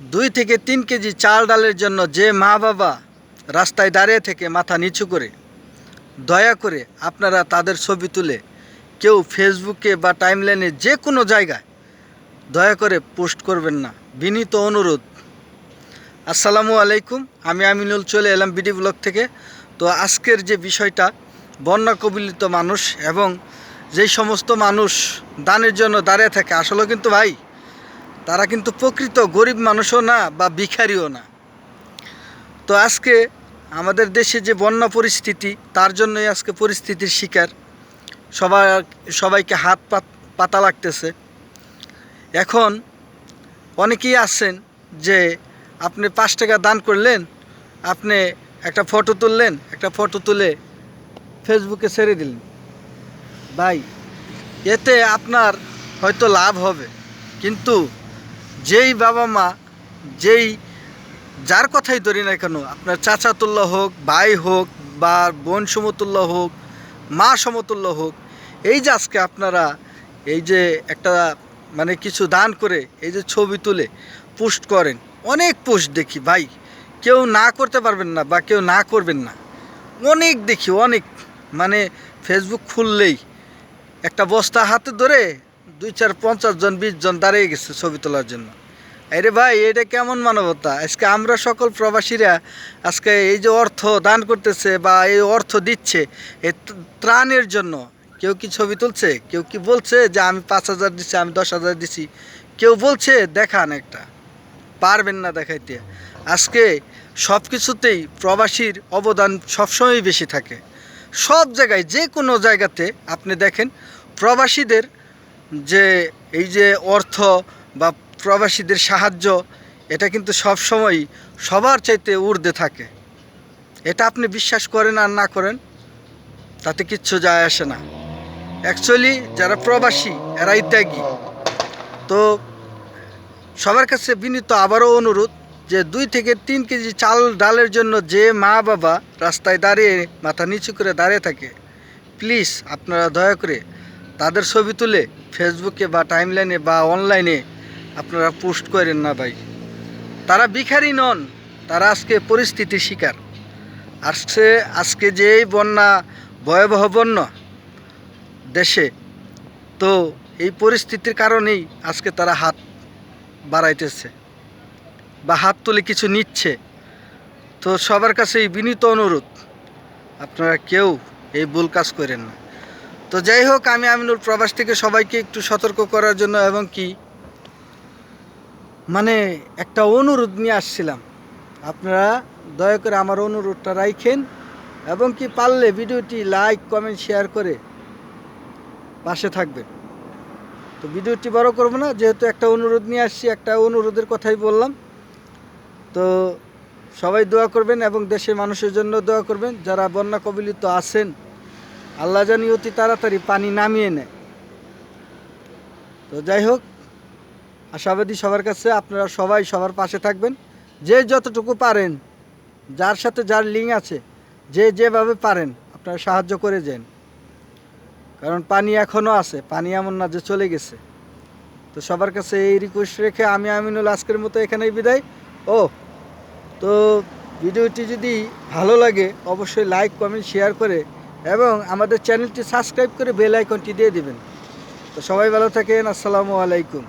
2 থেকে 3 কেজি চাল ডালের জন্য যে মা বাবা রাস্তায় দাঁড়িয়ে থেকে মাথা নিচু করে, দয়া করে আপনারা তাদের ছবি তুলে কেউ ফেসবুকে বা টাইমলাইনে যে কোনো জায়গায় দয়া করে পোস্ট করবেন না, বিনীত অনুরোধ। আসসালামু আলাইকুম, আমি আমিনুল চলে এলাম বিডি ব্লগ থেকে। তো আজকের যে বিষয়টা, বন্যা কবলিত মানুষ এবং যেই সমস্ত মানুষ দানের জন্য দাঁড়িয়ে থাকে, আসলে কিন্তু ভাই তারা কিন্তু প্রকৃত গরিব মানুষও না বা ভিখারিও না। তো আজকে আমাদের দেশে যে বন্যা পরিস্থিতি, তার জন্যই আজকে পরিস্থিতির শিকার সবাইকে হাত পাতা লাগতেছে। এখন অনেকেই আছেন যে আপনি 5 টাকা দান করলেন, আপনি একটা ফটো তুললেন, একটা ফটো তুলে ফেসবুকে ছেড়ে দিলেন। ভাই, এতে আপনার হয়তো লাভ হবে, কিন্তু যেই বাবা মা, যার কথাই ধরি না কেন, আপনার চাচাতুল্য হোক, ভাই হোক, বা বোন সমতুল্য হোক, মা সমতুল্য হোক, এই যে আজকে আপনারা এই যে একটা মানে কিছু দান করে এই যে ছবি তুলে পোস্ট করেন, অনেক পোস্ট দেখি ভাই, কেউ না করতে পারবেন না বা কেউ না করবেন না, অনেক দেখি, অনেক মানে ফেসবুক খুললেই একটা বস্তা হাতে ধরে 2, 4, 50 জন 20 জন দাঁড়িয়ে গেছে ছবি তোলার জন্য। আরে ভাই, এটা কেমন মানবতা? আজকে আমরা সকল প্রবাসীরা আজকে এই যে অর্থ দান করতেছে বা এই অর্থ দিচ্ছে এই ত্রাণের জন্য, কেউ কি ছবি তুলছে? কেউ কি বলছে যে আমি 5,000 দিচ্ছি, আমি 10,000 দিচ্ছি? কেউ বলছে দেখান একটা? পারবেন না দেখাইতে। আজকে সব কিছুতেই প্রবাসীর অবদান সবসময়ই বেশি থাকে। সব জায়গায়, যে কোনো জায়গাতে আপনি দেখেন প্রবাসীদের যে এই যে অর্থ বা প্রবাসীদের সাহায্য, এটা কিন্তু সবসময়ই সবার চাইতে ঊর্ধ্বে থাকে। এটা আপনি বিশ্বাস করেন আর না করেন তাতে কিচ্ছু যায় আসে না। অ্যাকচুয়ালি যারা প্রবাসী এরাই ত্যাগী। তো সবার কাছে বিনীত আবারও অনুরোধ যে 2 থেকে 3 কেজি চাল ডালের জন্য যে মা বাবা রাস্তায় দাঁড়িয়ে মাথা নিচু করে দাঁড়িয়ে থাকে, প্লিজ আপনারা দয়া করে তাদের ছবি তুলে ফেসবুকে বা টাইমলাইনে বা অনলাইনে আপনারা পোস্ট করেন না ভাই। তারা ভিখারি নন, তারা আজকে পরিস্থিতির শিকার। আজকে যে বন্যা, ভয়াবহ বন্যা দেশে, তো এই পরিস্থিতির কারণেই আজকে তারা হাত বাড়াইতেছে বা হাত তুলে কিছু নিচ্ছে। তো সবার কাছে এই বিনীত অনুরোধ, আপনারা কেউ এই ভুল কাজ করেন না। তো যাই হোক, আমি আমিনুল প্রবাস থেকে সবাইকে একটু সতর্ক করার জন্য এবং কি মানে একটা অনুরোধ নিয়ে আসছিলাম। আপনারা দয়া করে আমার অনুরোধটা রাখেন এবং কি পারলে ভিডিওটি লাইক, কমেন্ট, শেয়ার করে পাশে থাকবেন। তো ভিডিওটি বড় করবো না, যেহেতু একটা অনুরোধ নিয়ে আসছি, একটা অনুরোধের কথাই বললাম। তো সবাই দোয়া করবেন এবং দেশের মানুষের জন্য দোয়া করবেন। যারা বন্যা কবলিত আছেন, আল্লাহ জানি অতি তাড়াতাড়ি পানি নামিয়ে নেয়। তো যাই হোক, আশাবাদী সবার কাছে আপনারা সবাই সবার পাশে থাকবেন। যে যতটুকু পারেন, যার সাথে যার লিঙ্ক আছে, যে যেভাবে পারেন আপনারা সাহায্য করে যান। কারণ পানি এখনও আছে, পানি এমন না যে চলে গেছে। তো সবার কাছে এই রিকোয়েস্ট রেখে আমি আমিনুল আজকের মতো এখানেই বিদায়। তো ভিডিওটি যদি ভালো লাগে অবশ্যই লাইক, কমেন্ট, শেয়ার করে এবং আমাদের চ্যানেলটি সাবস্ক্রাইব করে বেল আইকনটি দিয়ে দিবেন। তো সবাই ভালো থাকেন। আসসালামু আলাইকুম।